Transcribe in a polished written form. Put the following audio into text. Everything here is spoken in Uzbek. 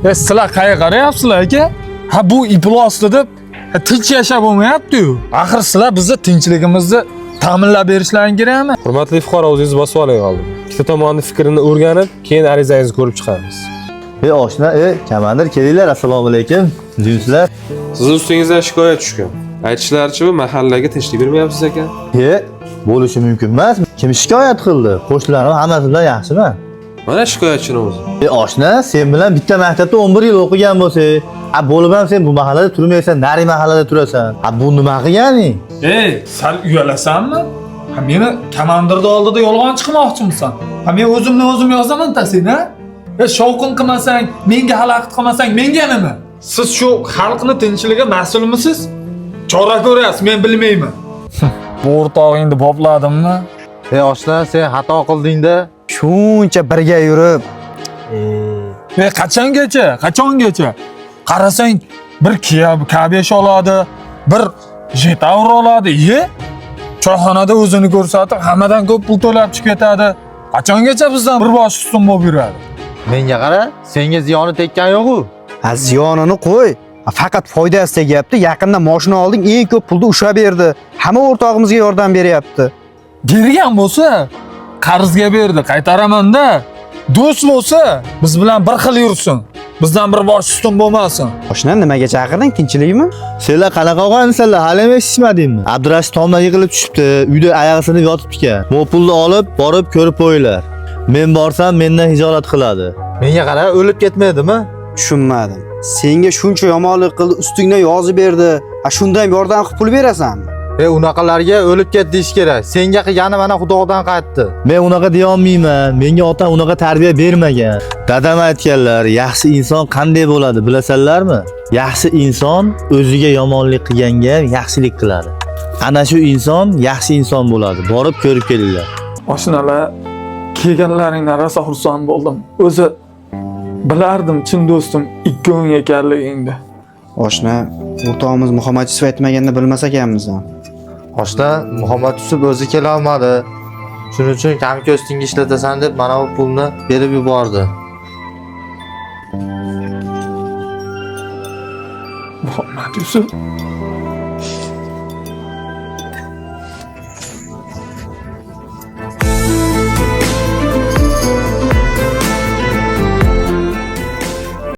Sizlar qayerga qarayapsizlar aka? Ha bu iflosdi deb tinch yashab bo'lmayapti-yu. Axir sizlar bizni tinchligimizni ta'minlab berishlaring kerakmi? Hurmatli fuqaro, o'zingiz bosib oling hozir. Ikkita tomonning fikrini o'rganib, keyin arizangizni ko'rib chiqamiz. Oshna, komandir kelinglar, assalomu alaykum. Sizlar? Siz ustingizdan shikoyat tushgan. Aytishlaricha, bu mahallaga tinchlik bermayapsiz ekan. Bo'lishi mumkin emas. Kim shikoyat qildi? Qo'shnilarim hammasi bilan yaxshimi? Mana shikoyatchini o'zi. Oshna, sen bilan bitta maktabda 11 yil o'qigan bo'lsang, bo'lib ham sen bu mahallada turmaysan, nari mahallada turasan. Bu nima qilganing? Sal uyalasanmi? Ha meni komandirning oldida yolg'on chiqmoqchimisan? Ha men o'zimni o'zim yozaman tasini, ha? Shovqin qilmasang, menga xalaqit qilmasang, menga nima? Siz shu xalqni tinchligiga mas'ulmisiz? Chora ko'rasiz, men bilmayman. Bu o'rtog'ingni bopladimmi? Oshna, sen xato qilding-da. Shuncha birga yurib. Qachongacha? Qarasang, bir kabesh oladi, bir jetavr oladi. Choyxonada o'zini ko'rsatib, hammadan ko'p pul to'lab chiqib ketadi. Qachongacha bizdan bir bosh ustun bo'lib yuradi? Menga qara, senga ziyoni tekkan yo'q-ku. Ziyonini qo'y. Faqat foydasi tegyapti. Yaqinda mashina olding, eng ko'p pulni ushlab berdi. Hamma o'rtog'imizga yordam beryapti. Bergan bo'lsa, qarzga berdi, qaytaraman-da. Do'st bo'lsa, biz bilan bir xil yursin. Bizdan bir bosh ustun bo'lmasin. Oshna, nimaga chaqirding? Tinchlikmi? Senlar qanaqa qolgansanlar? Hali ham eshitmadingmi? Abdurashid tomdan yiqilib tushibdi, uyda oyoq sinib yotibdi ekan. Bu pulni olib, borib ko'rib qo'yinglar. Men borsam mendan hijolat qiladi. Menga qara, o'lib ketmaydimi? Tushunmadim. Senga shuncha yomonlik qildi, ustingdan yozib berdi. Shundan yordam qilib pul berasanmi? Unaqalarga o'lib ket deyish kerak. Senga qilgani mana Xudodan qaytdi. Men unaqa deya olmayman. Menga otam unaqa tarbiya bermagan. Dadam aytganlar, yaxshi inson qanday bo'ladi, bilasanlarmi? Yaxshi inson o'ziga yomonlik qilganga yaxshilik qiladi. Ana shu inson yaxshi inson bo'ladi. Borib ko'rib kelinglar. Oshnalar, kelganlaringdan rosa xursand bo'ldim. O'zi bilardim chin do'stim ikkoving ekanligingni. Oshna, o'rtog'imiz Muhammad Yusuf aytmaganda bilmas ekanmiz ham. Oshna, Muhammad Yusuf o'zi kela olmadi. Shuning uchun kamko'stingga ishlatasan deb mana bu pulni berib yubordi. Muhammad Yusuf